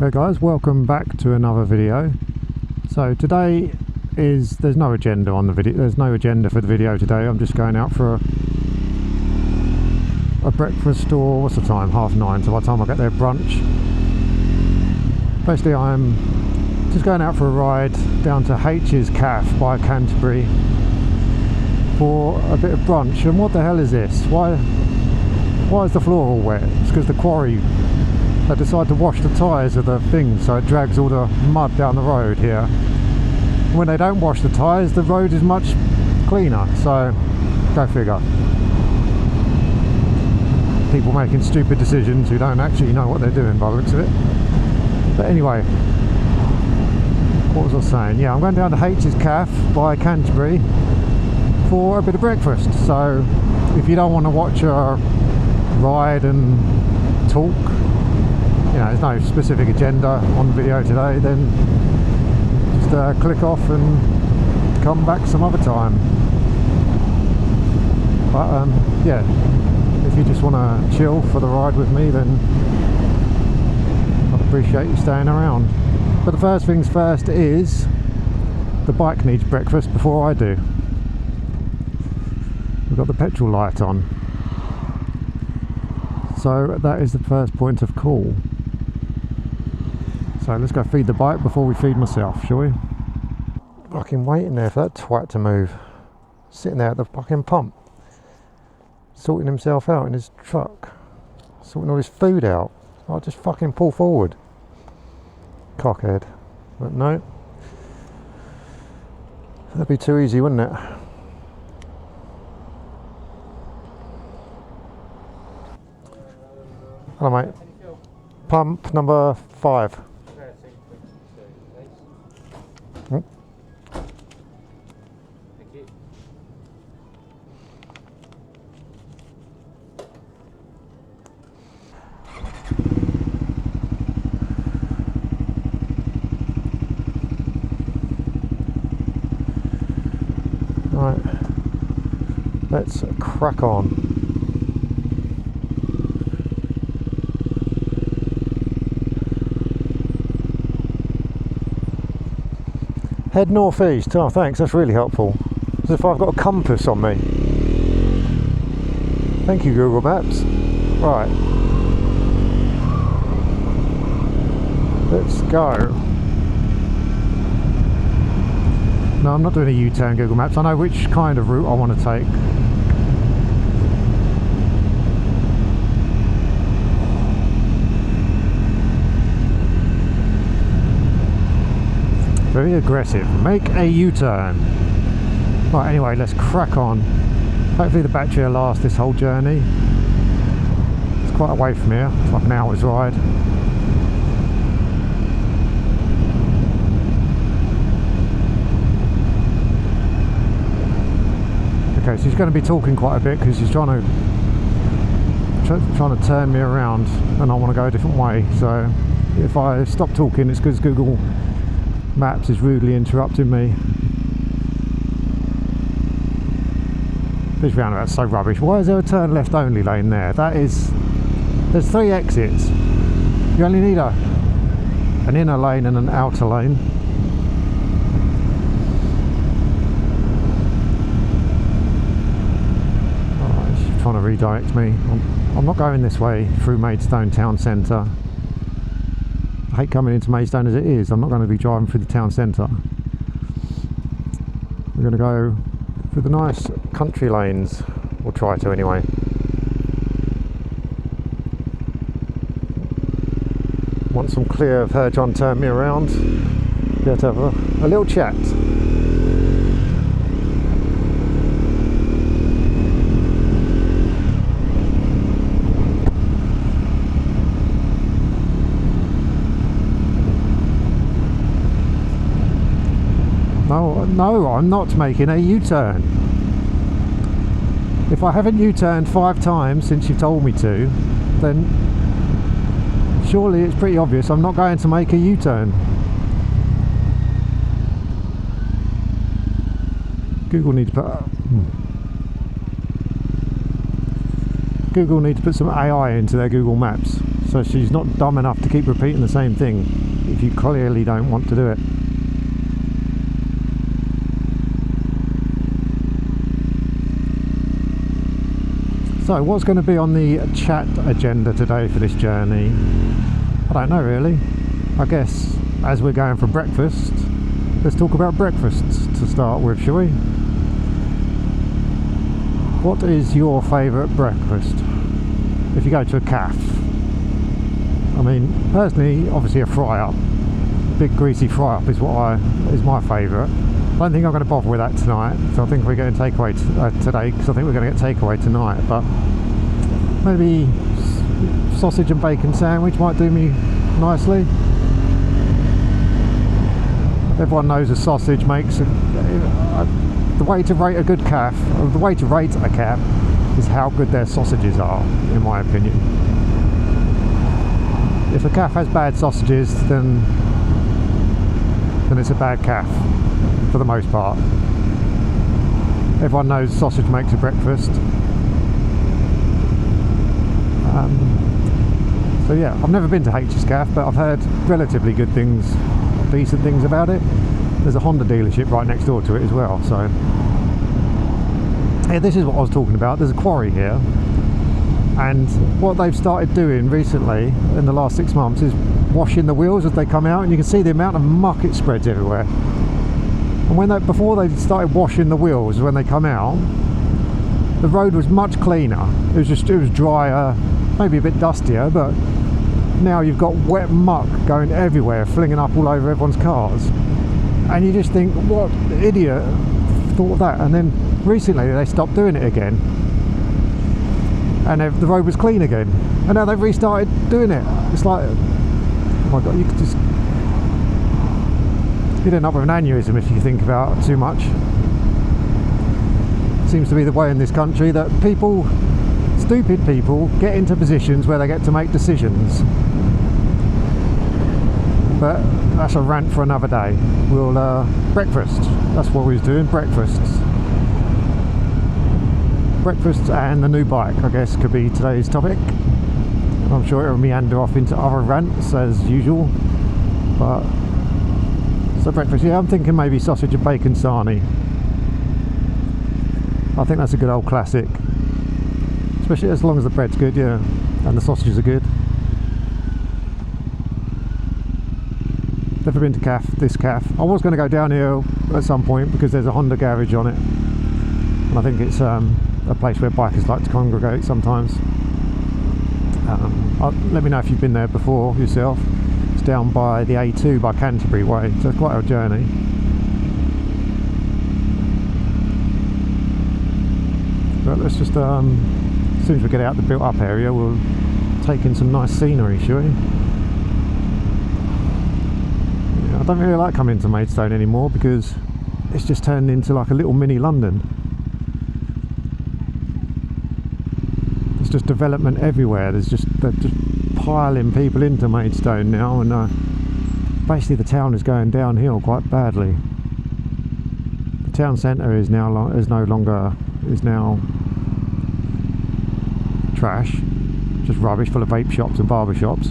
Hey guys, welcome back to another video. So today there's no agenda on the video. There's no agenda for the video today. I'm just going out for a breakfast, or what's the time? 9:30. So by the time I get there, brunch. Basically, I'm just going out for a ride down to H's Cafe by Canterbury for a bit of brunch. And what the hell is this? Why is the floor all wet? It's because the quarry, they decide to wash the tyres of the thing, so it drags all the mud down the road here. When they don't wash the tyres, the road is much cleaner, so go figure. People making stupid decisions who don't actually know what they're doing by the looks of it. But anyway, what was I saying? Yeah, I'm going down to H's Cafe by Canterbury for a bit of breakfast. So if you don't want to watch a ride and talk, you know, there's no specific agenda on the video today, then just click off and come back some other time. But yeah, if you just want to chill for the ride with me, then I'd appreciate you staying around. But the first things first is the bike needs breakfast before I do. We've got the petrol light on, so that is the first point of call. So let's go feed the bike before we feed myself, shall we? Fucking waiting there for that twat to move. Sitting there at the fucking pump, sorting himself out in his truck, sorting all his food out. I'll just fucking pull forward. Cockhead. But no. That'd be too easy, wouldn't it? Hello mate. Pump number 5. Right, let's crack on. Head northeast. Oh, thanks, that's really helpful. As if I've got a compass on me. Thank you, Google Maps. Right, let's go. No, I'm not doing a U-turn, Google Maps. I know which kind of route I want to take. Very aggressive. Make a U-turn. Right, anyway, let's crack on. Hopefully the battery will last this whole journey. It's quite away from here. It's like an hour's ride. Okay, so he's going to be talking quite a bit because he's trying to turn me around and I want to go a different way. So if I stop talking, it's because Google Maps is rudely interrupting me. This roundabout's so rubbish. Why is there a turn left only lane there? There's 3 exits. You only need an inner lane and an outer lane. Trying to redirect me. I'm not going this way through Maidstone town centre. I hate coming into Maidstone as it is. I'm not going to be driving through the town centre. We're going to go through the nice country lanes. We'll try to anyway. Once I'm clear of her trying to turn me around, be able to have a little chat. No, I'm not making a U-turn. If I haven't U-turned 5 times since you've told me to, then surely it's pretty obvious I'm not going to make a U-turn. Google needs to put some AI into their Google Maps So she's not dumb enough to keep repeating the same thing if you clearly don't want to do it. So what's going to be on the chat agenda today for this journey? I don't know really. I guess as we're going for breakfast, let's talk about breakfast to start with, shall we? What is your favourite breakfast if you go to a cafe? I mean, personally, obviously a fry-up. Big greasy fry-up is my favourite. I don't think I'm going to bother with that tonight, so I think we're getting takeaway today, because I think we're going to get takeaway tonight. But maybe sausage and bacon sandwich might do me nicely. Everyone knows a sausage makes the way to rate a good calf, or the way to rate a calf, is how good their sausages are, in my opinion. If a calf has bad sausages, then it's a bad calf, for the most part. Everyone knows sausage makes a breakfast. So yeah, I've never been to H's Calf, but I've heard relatively good things, decent things about it. There's a Honda dealership right next door to it as well, so yeah, this is what I was talking about. There's a quarry here, and what they've started doing recently in the last 6 months is washing the wheels as they come out, and you can see the amount of muck it spreads everywhere. And before they started washing the wheels when they come out, the road was much cleaner. It was drier, maybe a bit dustier, but now you've got wet muck going everywhere, flinging up all over everyone's cars, and you just think, what idiot thought of that? And then recently they stopped doing it again, and the road was clean again, and now they've restarted doing it. It's like, oh my god, you'd end up with an aneurysm if you think about it too much. Seems to be the way in this country that people, stupid people, get into positions where they get to make decisions. But that's a rant for another day. We'll breakfast. That's what we was doing. Breakfasts. Breakfast and the new bike, I guess, could be today's topic. I'm sure it'll meander off into other rants as usual. But so breakfast. Yeah, I'm thinking maybe sausage and bacon sarnie. I think that's a good old classic, especially as long as the bread's good, yeah, and the sausages are good. Never been to this calf. I was going to go down here at some point because there's a Honda garage on it, and I think it's a place where bikers like to congregate sometimes. Let me know if you've been there before yourself. It's down by the A2 by Canterbury Way, so it's quite a journey. But let's just, as soon as we get out the built up area, we'll take in some nice scenery, shall we? Yeah, I don't really like coming to Maidstone anymore because it's just turned into like a little mini London. There's just development everywhere. They're just piling people into Maidstone now, and basically the town is going downhill quite badly. The town centre is now trash, just rubbish, full of vape shops and barber shops.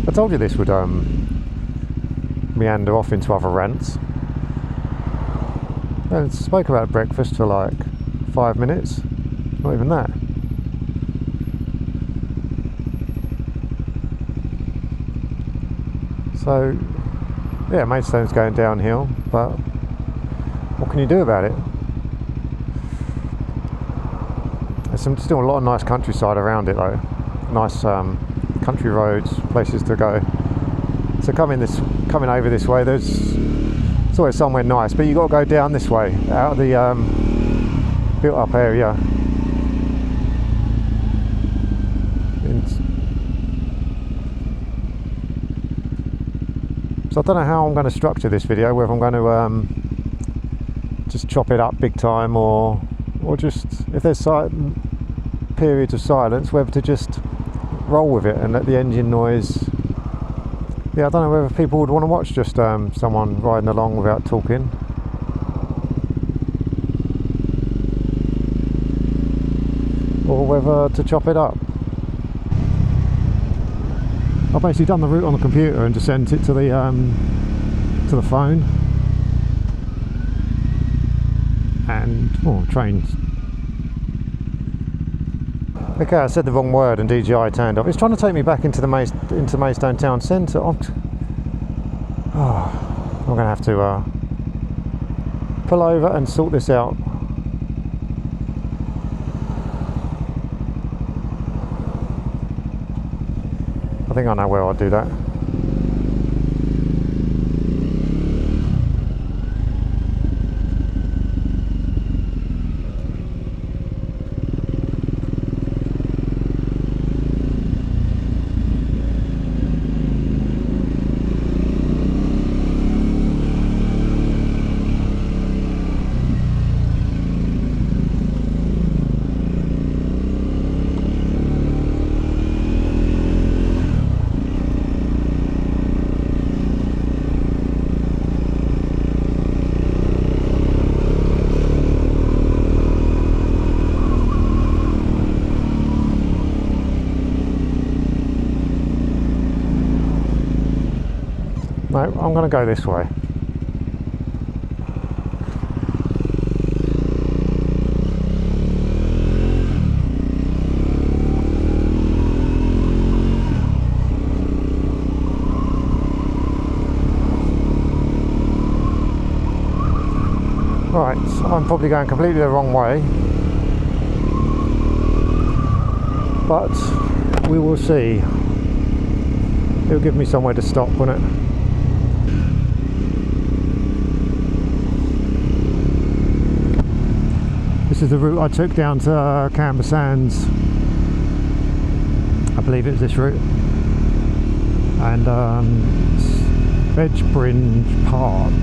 I told you this would meander off into other rants. I spoke about breakfast for like 5 minutes, not even that. So yeah, Maidstone's going downhill, but what can you do about it? There's still a lot of nice countryside around it though. Nice country roads, places to go. So coming over this way, there's always somewhere nice, but you got to go down this way, out of the built up area. So I don't know how I'm going to structure this video, whether I'm going to just chop it up big time, or just, if there's periods of silence, whether to just roll with it and let the engine noise. Yeah, I don't know whether people would want to watch just someone riding along without talking. Or whether to chop it up. I've basically done the route on the computer and just sent it to the phone. And trains. Okay, I said the wrong word and DJI turned off. It's trying to take me back into Maidstone town centre. I'm gonna have to pull over and sort this out. I think I know where I'll do that. No, I'm going to go this way. Right, so I'm probably going completely the wrong way, but we will see. It'll give me somewhere to stop, won't it? This is the route I took down to Camber Sands. I believe it was this route. And Bedgbringe Park.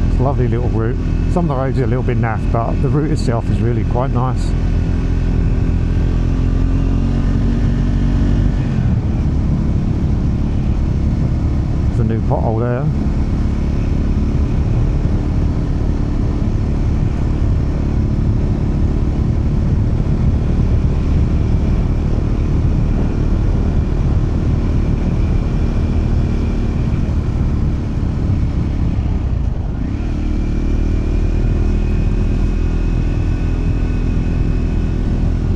It's a lovely little route. Some of the roads are a little bit naff, but the route itself is really quite nice. There's a new pothole there.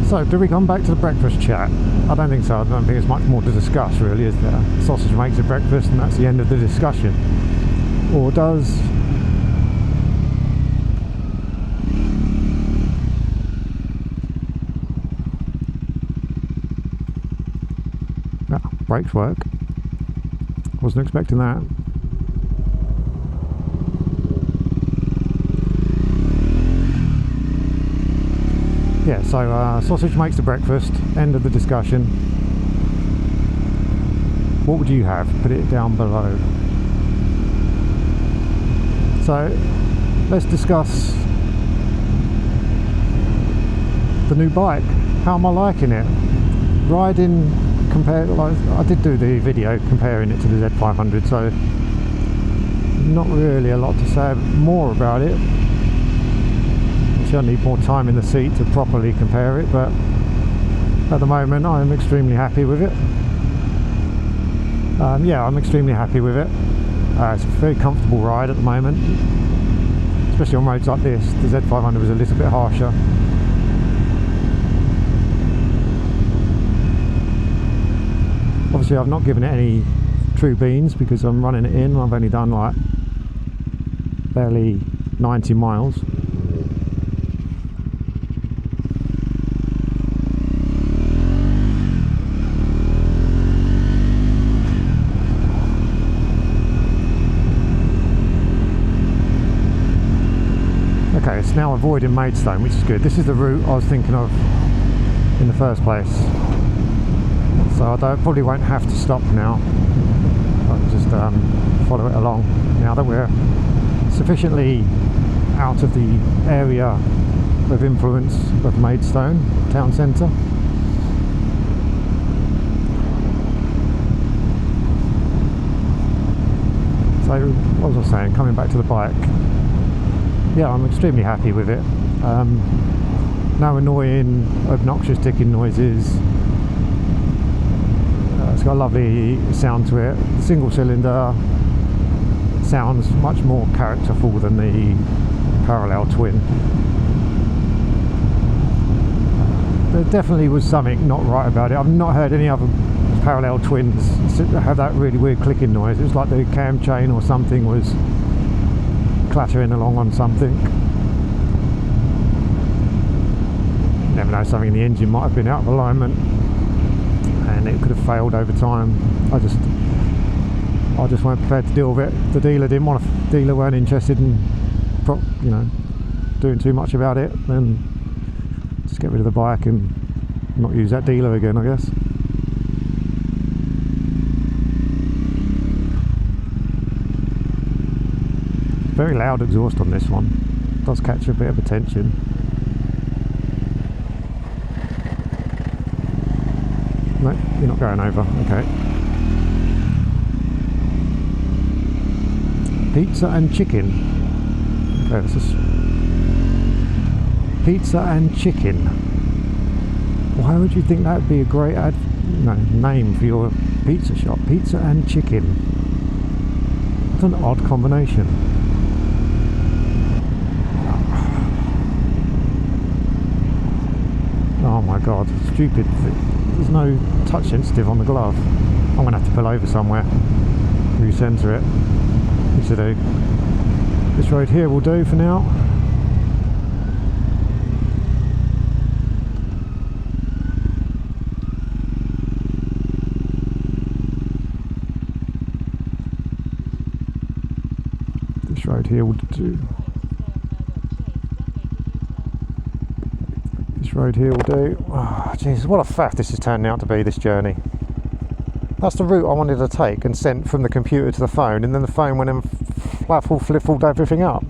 So, do we come back to the breakfast chat? I don't think so. I don't think there's much more to discuss, really, is there? Sausage makes a breakfast and that's the end of the discussion. Or does... brakes work. Wasn't expecting that. Yeah, so sausage makes the breakfast, end of the discussion. What would you have? Put it down below. So let's discuss the new bike. How am I liking it? Riding, compared, like, I did do the video comparing it to the Z500, so not really a lot to say more about it. I need more time in the seat to properly compare it, but at the moment I'm extremely happy with it. Yeah, I'm extremely happy with it. It's a very comfortable ride at the moment, especially on roads like this. The Z500 was a little bit harsher. Obviously I've not given it any true beans because I'm running it in. I've only done like barely 90 miles. Okay, it's now avoiding Maidstone, which is good. This is the route I was thinking of in the first place. So I probably won't have to stop now. I'll just follow it along now that we're sufficiently out of the area of influence of Maidstone town centre. So what was I saying, coming back to the bike, yeah, I'm extremely happy with it. No annoying, obnoxious ticking noises. It's got a lovely sound to it. The single cylinder sounds much more characterful than the parallel twin. There definitely was something not right about it. I've not heard any other parallel twins have that really weird clicking noise. It was like the cam chain or something was clattering along on something. You never know, something in the engine might have been out of alignment and it could have failed over time. I just weren't prepared to deal with it. The dealer weren't interested in, you know, doing too much about it. Then just get rid of the bike and not use that dealer again, I guess. Very loud exhaust on this one. It does catch a bit of attention. No, you're not going over. Okay. Pizza and chicken. Okay, this is pizza and chicken. Why would you think that would be a great name for your pizza shop? Pizza and chicken. It's an odd combination. Oh my god, stupid. There's no touch sensitive on the glove. I'm going to have to pull over somewhere, recenter it. What to do? This road here will do for now. This road here will do. Road here will do. Oh, Jesus, what a faff this is turning out to be, this journey. That's the route I wanted to take and sent from the computer to the phone, and then the phone went and fliffled everything up.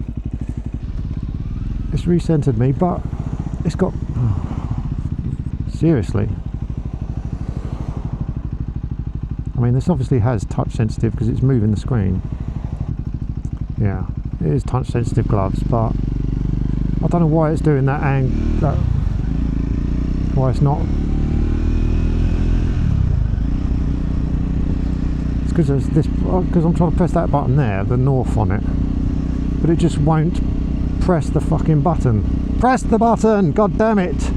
It's recentered me, but it's got... seriously. I mean, this obviously has touch sensitive because it's moving the screen. Yeah, it is touch sensitive gloves, but I don't know why it's doing that why it's not. It's because I'm trying to press that button there, the north on it, but it just won't press the fucking button. Press the button, god damn it!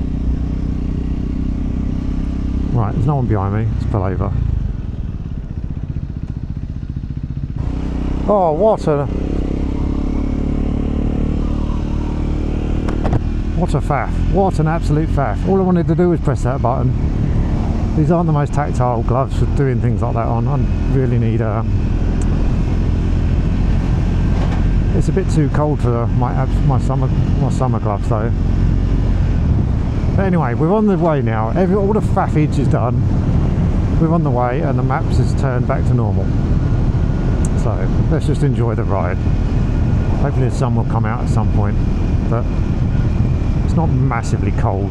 Right, there's no one behind me. Let's pull over. Oh, what a faff. What an absolute faff. All I wanted to do was press that button. These aren't the most tactile gloves for doing things like that on. I really need it's a bit too cold for my summer gloves though. But anyway, we're on the way now. All the faffage is done. We're on the way and the maps has turned back to normal. So let's just enjoy the ride. Hopefully the sun will come out at some point. But it's not massively cold.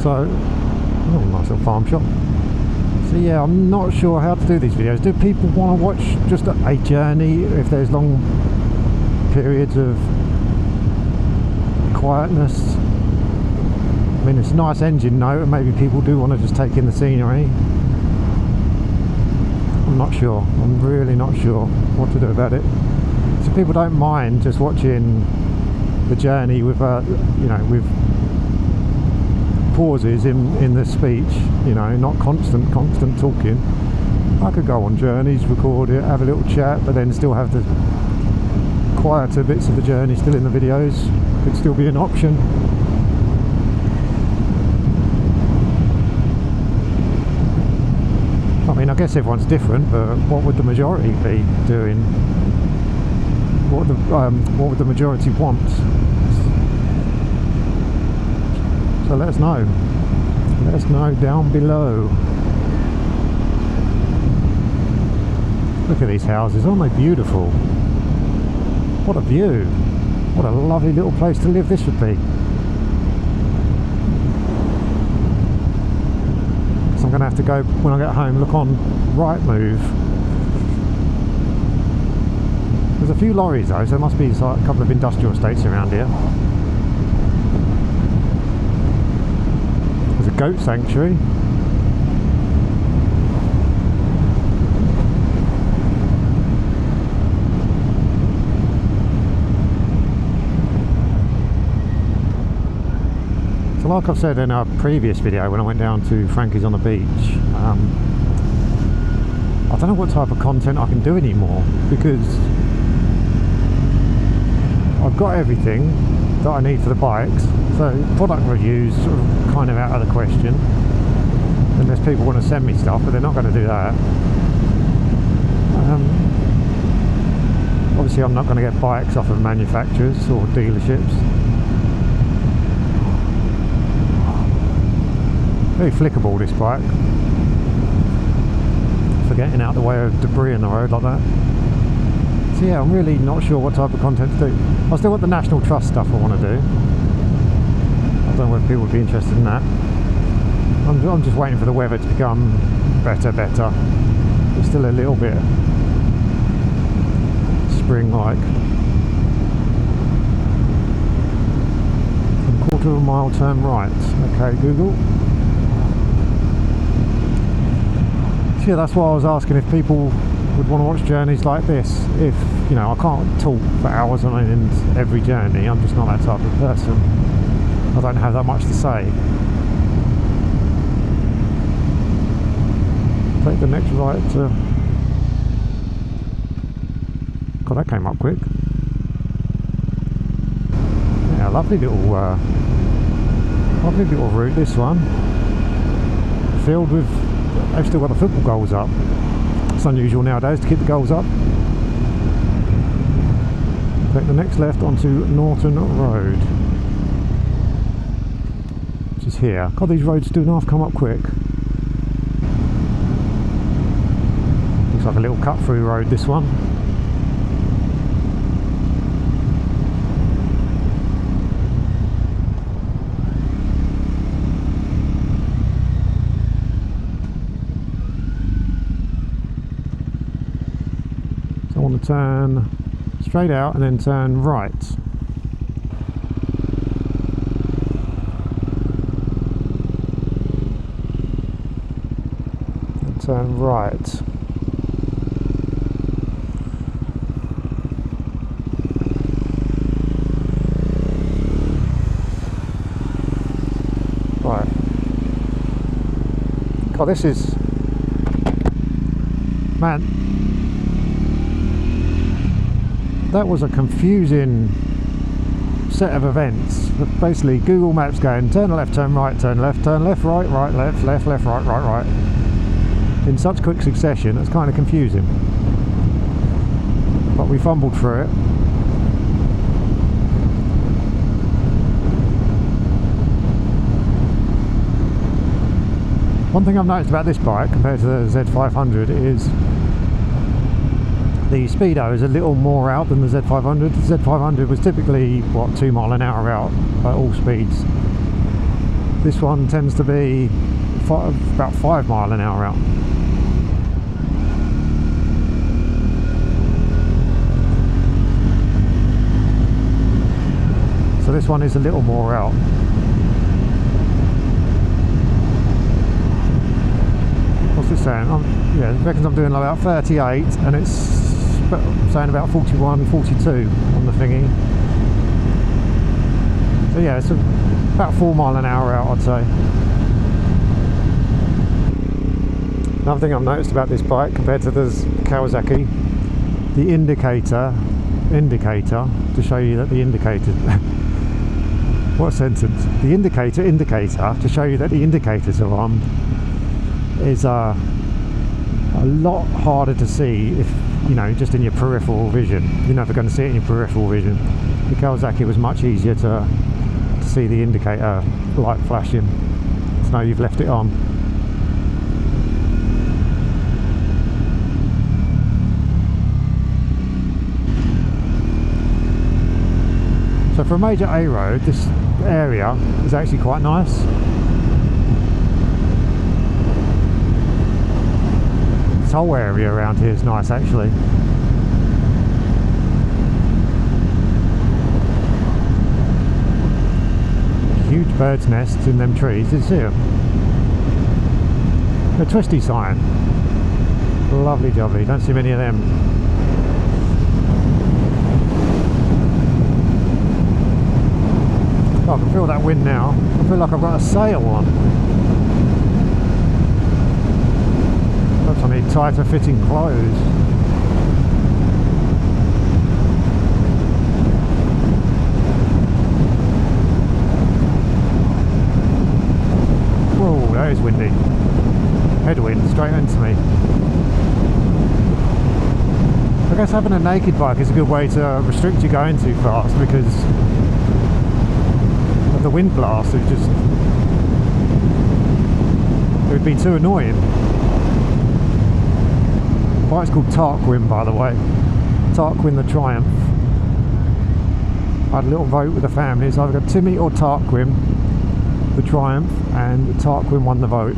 So, oh, nice little farm shop. So yeah, I'm not sure how to do these videos. Do people want to watch just a journey if there's long periods of quietness? I mean, it's a nice engine note, and maybe people do want to just take in the scenery. I'm not sure. I'm really not sure what to do about it. So people don't mind just watching the journey with, you know, with pauses in the speech. You know, not constant talking. I could go on journeys, record it, have a little chat, but then still have the quieter bits of the journey still in the videos. Could still be an option. I mean, I guess everyone's different, but what would the majority be doing? What would the majority want? So let us know. Let us know down below. Look at these houses, aren't they beautiful? What a view. What a lovely little place to live this would be. So I'm going to have to go, when I get home, look on Rightmove. There's There's a few lorries though, so there must be like a couple of industrial estates around here. There's a goat sanctuary. So like I've said in a previous video when I went down to Frankie's on the beach, I don't know what type of content I can do anymore, because I've got everything that I need for the bikes, so product reviews sort of kind of out of the question, unless people want to send me stuff, but they're not going to do that. Obviously I'm not going to get bikes off of manufacturers or dealerships. Very flickable, this bike, for getting out the way of debris in the road like that. So yeah, I'm really not sure what type of content to do. I still got the National Trust stuff I want to do. I don't know whether people would be interested in that. I'm just waiting for the weather to become better. It's still a little bit spring-like. 1/4 of a mile turn right. Okay, Google. So yeah, that's why I was asking if people would want to watch journeys like this. If, you know, I can't talk for hours on end every journey, I'm just not that type of person. I don't have that much to say. Take the next right to... God, that came up quick. Yeah, lovely little route, this one. Filled with... They've still got the football goals up. It's unusual nowadays to keep the goals up. Take the next left onto Norton Road, which is here. God, these roads do half come up quick. Looks like a little cut through road, this one. Turn straight out and then turn right. And turn right. Right. God, this is... Man, that was a confusing set of events. Basically Google Maps going turn left, turn right, right, right, left, left, left, right, right, right, in such quick succession. It's kind of confusing, but we fumbled through it. One thing I've noticed about this bike compared to the Z500 is the speedo is a little more out than the Z500. The Z500 was typically, what, 2 mile an hour out at all speeds. This one tends to be about 5 mile an hour out. So this one is a little more out. What's this saying? Yeah, it reckons I'm doing about 38 and it's saying about 41, 42 on the thingy. So yeah, it's about 4 mile an hour out, I'd say. Another thing I've noticed about this bike compared to the Kawasaki, the indicator to show you that the indicator what a sentence. The indicator to show you that the indicators are on is a lot harder to see if, you know, just in your peripheral vision. You're never going to see it in your peripheral vision. The Kawasaki was much easier to see the indicator light flashing. So now you've left it on. So for a major A road, this area is actually quite nice. This whole area around here is nice actually. bird's nests in them trees. Did you see them? A twisty sign. Lovely jubbly. Don't see many of them. Oh, I can feel that wind now. I feel like I've got a sail on. Perhaps I need tighter fitting clothes. Whoa, that is windy. Headwind straight into me. I guess having a naked bike is a good way to restrict you going too fast, because of the wind blast. It would be too annoying. The bike's called Tarquin, by the way. Tarquin the Triumph. I had a little vote with the family. It's either got Timmy or Tarquin the Triumph, and Tarquin won the vote.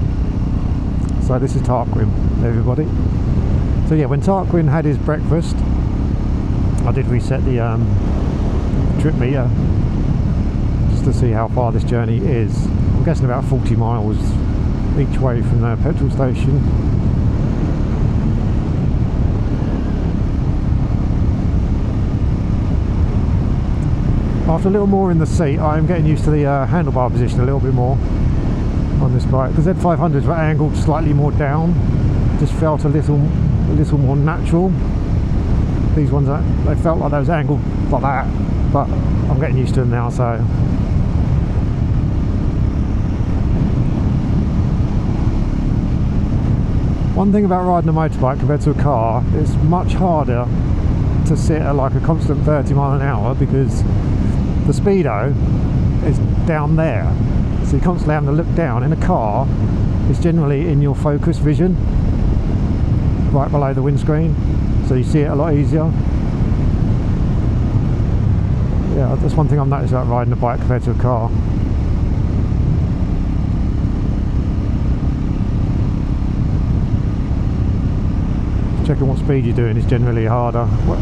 So this is Tarquin, everybody. So yeah, when Tarquin had his breakfast, I did reset the trip meter just to see how far this journey is. I'm guessing about 40 miles each way from the petrol station. After a little more in the seat, I am getting used to the handlebar position a little bit more on this bike. The Z500s were angled slightly more down, just felt a little more natural. These ones, they felt like they was angled like that, but I'm getting used to them now. So one thing about riding a motorbike compared to a car, it's much harder to sit at like a constant 30 mile an hour, because the speedo is down there, so you're constantly having to look down. In a car, it's generally in your focus vision, right below the windscreen, so you see it a lot easier. Yeah, that's one thing I've noticed about riding a bike compared to a car. Checking what speed you're doing is generally harder. Well,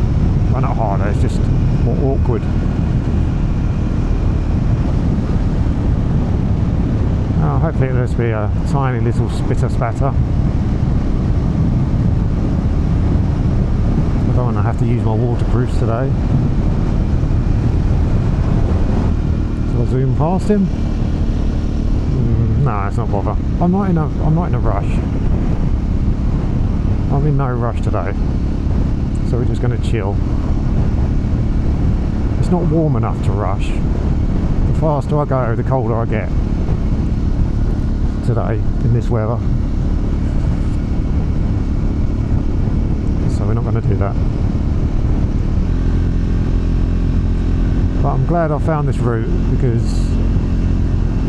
not harder, it's just more awkward. Oh, hopefully it'll just be a tiny little spitter spatter. I don't want to have to use my waterproofs today. Shall I zoom past him? No, it's not bother. I'm not in a rush. I'm in no rush today, so we're just going to chill. It's not warm enough to rush. The faster I go, the colder I get today in this weather, so we're not going to do that. But I'm glad I found this route, because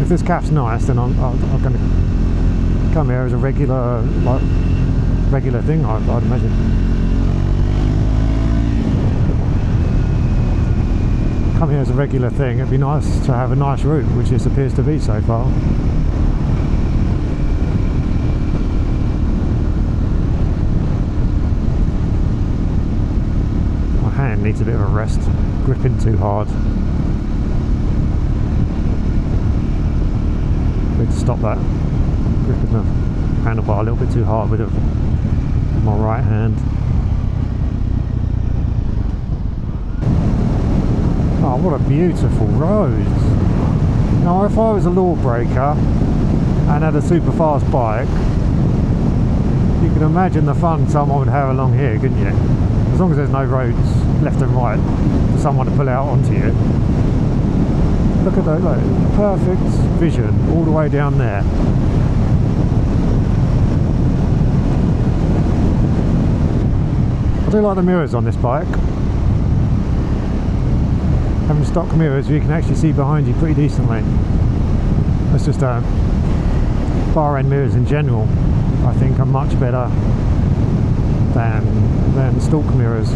if this calf's nice, then I'm going to come here as a regular thing, I'd imagine. Come here as a regular thing. It'd be nice to have a nice route, which this appears to be so far. My hand needs a bit of a rest, gripping too hard. Need to stop that, gripping the handlebar a little bit too hard with my right hand. Oh, what a beautiful road. Now, if I was a lawbreaker and had a super fast bike, you can imagine the fun someone would have along here, couldn't you? As long as there's no roads left and right for someone to pull out onto you. Look at that, look, perfect vision all the way down there. I do like the mirrors on this bike. Having stock mirrors, you can actually see behind you pretty decently. That's just bar end mirrors in general, I think, are much better than stock mirrors.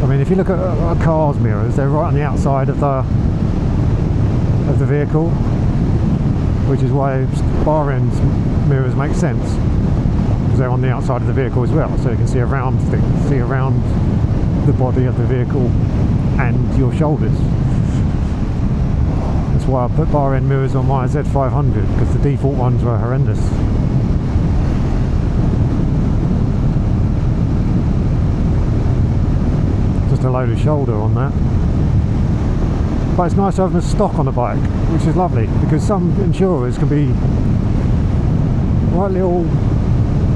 I mean, if you look at a car's mirrors, they're right on the outside of the vehicle, which is why bar end mirrors make sense. They're on the outside of the vehicle as well, so you can see around things, see around the body of the vehicle and your shoulders. why I put bar end mirrors on my Z500, because the default ones were horrendous. Just a load of shoulder on that. But it's nice to have them as stock on the bike, which is lovely, because some insurers can be right little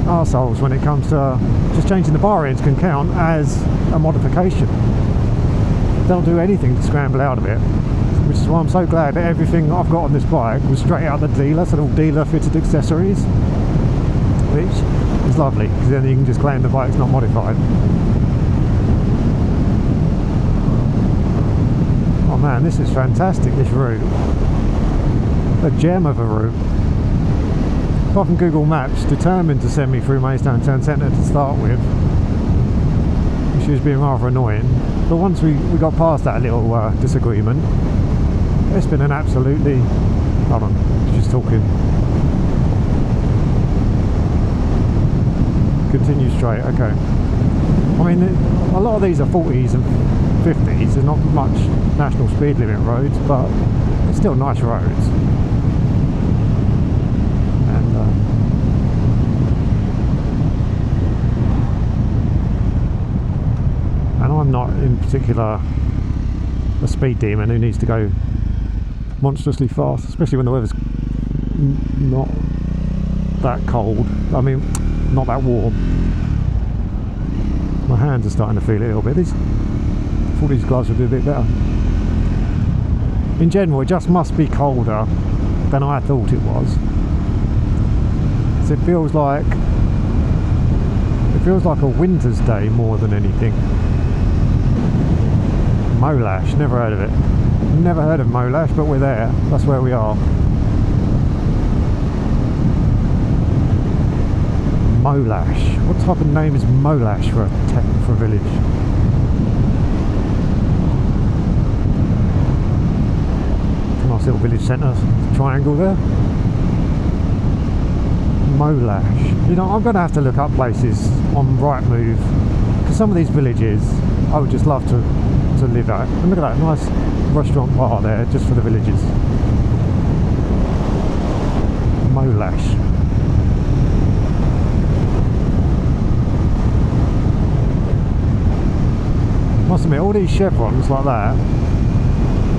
arseholes when it comes to just changing the bar ends. Can count as a modification. They'll do anything to scramble out of it, which is why I'm so glad that everything I've got on this bike was straight out the dealer, so all dealer fitted accessories, which is lovely, because then you can just claim the bike's not modified. Oh man, this is fantastic, this route. A gem of a route. Apart from Google Maps determined to send me through Maidstone Town Centre to start with, which was being rather annoying. But once we got past that little disagreement, it's been an absolutely... Hold on, just talking. Continue straight, okay. I mean, a lot of these are 40s and 50s. There's not much national speed limit roads, but it's still nice roads. And I'm not in particular a speed demon who needs to go monstrously fast, especially when the weather's not that cold. I mean, not that warm. My hands are starting to feel it a little bit. I thought these gloves would be a bit better. In general, it just must be colder than I thought it was. So it feels like a winter's day more than anything. Molash, never heard of it. Never heard of Molash, but we're there. That's where we are. Molash. What type of name is Molash for a village? Nice little village centre, triangle there. Molash. You know, I'm going to have to look up places on Rightmove, because some of these villages I would just love to live at. And look at that nice restaurant bar there, just for the villages. Molash. Must admit, all these chevrons like that,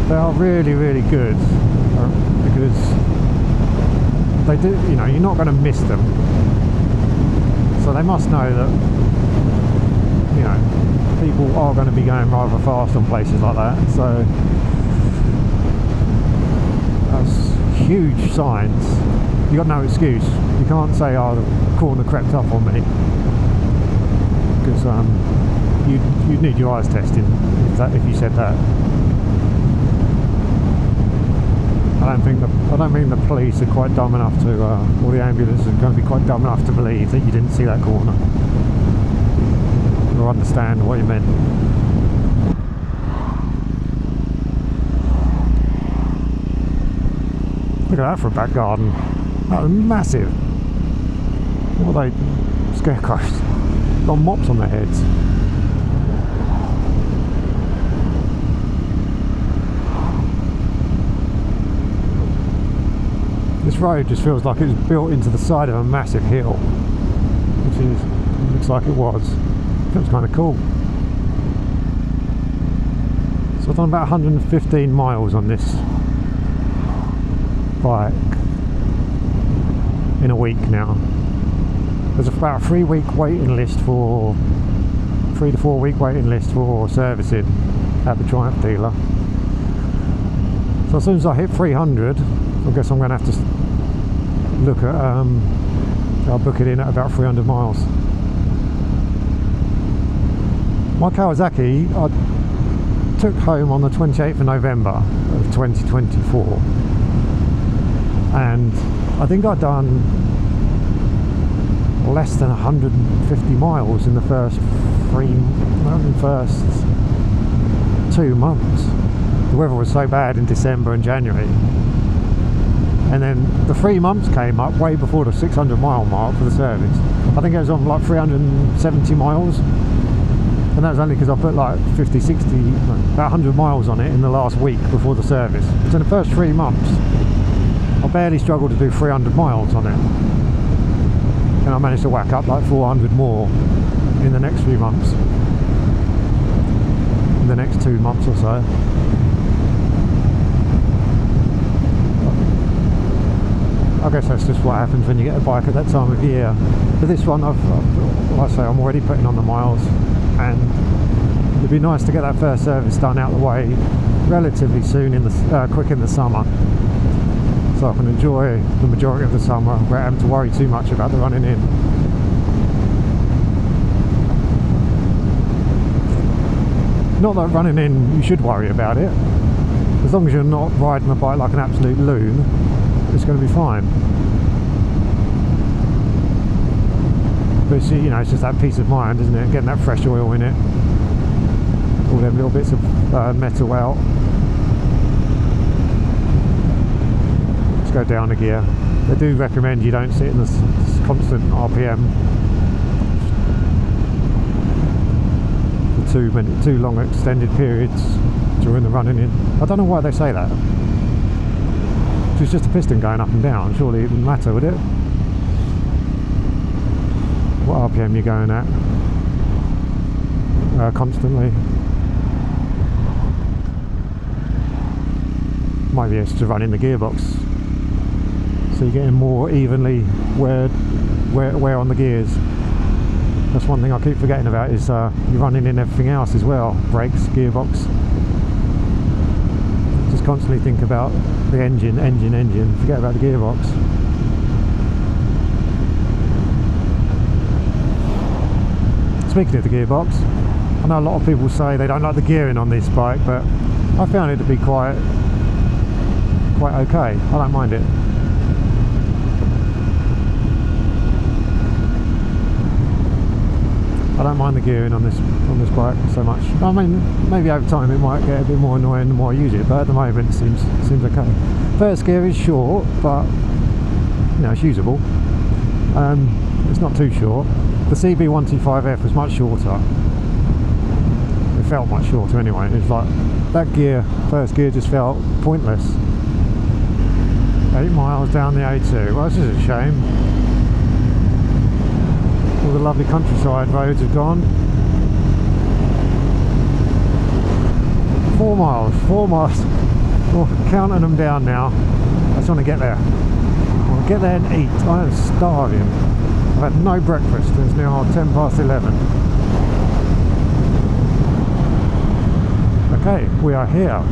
they are really, really good, because they do, you know, you're not going to miss them. So they must know that, you know, people are going to be going rather fast on places like that. So that's huge signs. You got no excuse. You can't say, oh, the corner crept up on me, because you'd need your eyes tested if you said that. I don't think the police are quite dumb enough to, or the ambulance are going to be quite dumb enough to believe that you didn't see that corner or understand what you meant. Look at that for a back garden. That was massive. What are they? Scarecrows. Got mops on their heads. This road just feels like it was built into the side of a massive hill, which looks like it was. Feels kind of cool. So I've done about 115 miles on this bike in a week now. There's about a 3 to 4 week waiting list for servicing at the Triumph dealer. So as soon as I hit 300, I guess I'm going to have to look at, I'll book it in at about 300 miles. My Kawasaki I took home on the 28th of November of 2024, and I think I'd done less than 150 miles in the first 2 months. The weather was so bad in December and January, and then the 3 months came up way before the 600 mile mark for the service. I think it was on like 370 miles, and that was only because I put like 50, 60, about 100 miles on it in the last week before the service. So in the first 3 months I barely struggled to do 300 miles on it, and I managed to whack up like 400 more in the next few months, in the next 2 months or so. I guess that's just what happens when you get a bike at that time of year. But this one, like I say, I'm already putting on the miles, and it'd be nice to get that first service done out of the way relatively soon, quick in the summer, so I can enjoy the majority of the summer without having to worry too much about the running in. Not that running in you should worry about it, as long as you're not riding the bike like an absolute loon, it's going to be fine. But you know, it's just that peace of mind, isn't it? Getting that fresh oil in it, all them little bits of metal out. Let's go down a gear. They do recommend you don't sit in this constant RPM for too long extended periods during the running in. I don't know why they say that. If it's just a piston going up and down, surely it wouldn't matter, would it? What RPM you're going at constantly. Maybe it's to run in the gearbox, so you're getting more evenly wear on the gears. That's one thing I keep forgetting about, is you're running in everything else as well. Brakes, gearbox. Just constantly think about the engine, forget about the gearbox. Speaking of the gearbox, I know a lot of people say they don't like the gearing on this bike, but I found it to be quite okay. I don't mind it. I don't mind the gearing on this bike so much. I mean, maybe over time it might get a bit more annoying the more I use it, but at the moment it seems okay. First gear is short, but you know, it's usable. It's not too short. The CB125F was much shorter. It felt much shorter anyway. It's like that gear, first gear, just felt pointless. 8 miles down the A2. Well, this is a shame. All the lovely countryside roads have gone. 4 miles. Oh, counting them down now. I just want to get there. I want to get there and eat. I am starving. I've had no breakfast. It's now 11:10. Okay, we are here.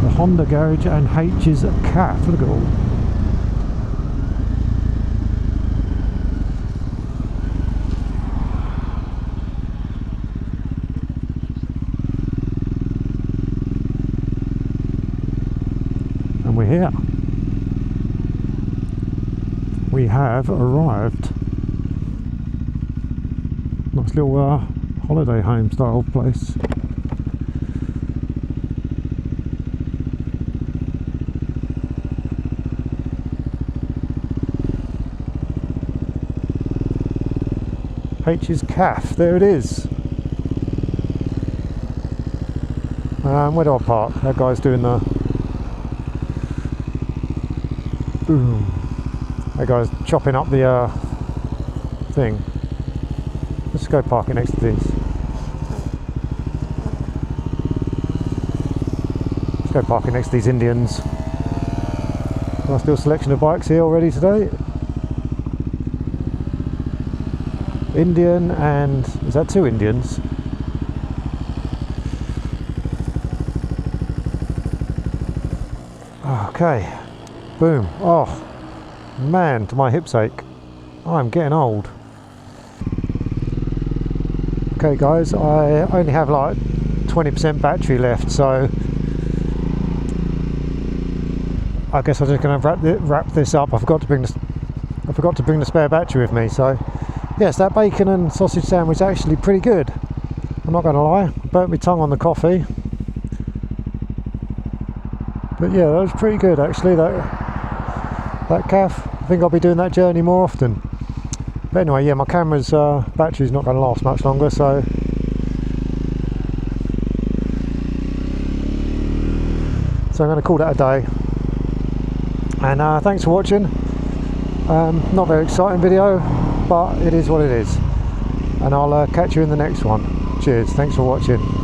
The Honda garage and H's CAF. Look at all. And we're here. We have arrived. Nice little holiday home style place. H's CAF, there it is. Where do I park? That guy's doing the boom. That guy's chopping up the thing. Let's go park it next to these. Let's go park it next to these Indians. Nice little selection of bikes here already today. Indian and, is that 2 Indians? Okay, boom. Oh man, do my hips ache. I'm getting old. Okay guys, I only have like 20% battery left, so I guess I'm just going to wrap this up. I forgot to bring the spare battery with me, so yes, that bacon and sausage sandwich is actually pretty good. I'm not going to lie, I burnt my tongue on the coffee. But yeah, that was pretty good actually, that CAF. I think I'll be doing that journey more often. But anyway, yeah, my camera's battery's not going to last much longer, so So I'm going to call that a day, and thanks for watching. Not very exciting video, but it is what it is, and I'll catch you in the next one. Cheers, thanks for watching.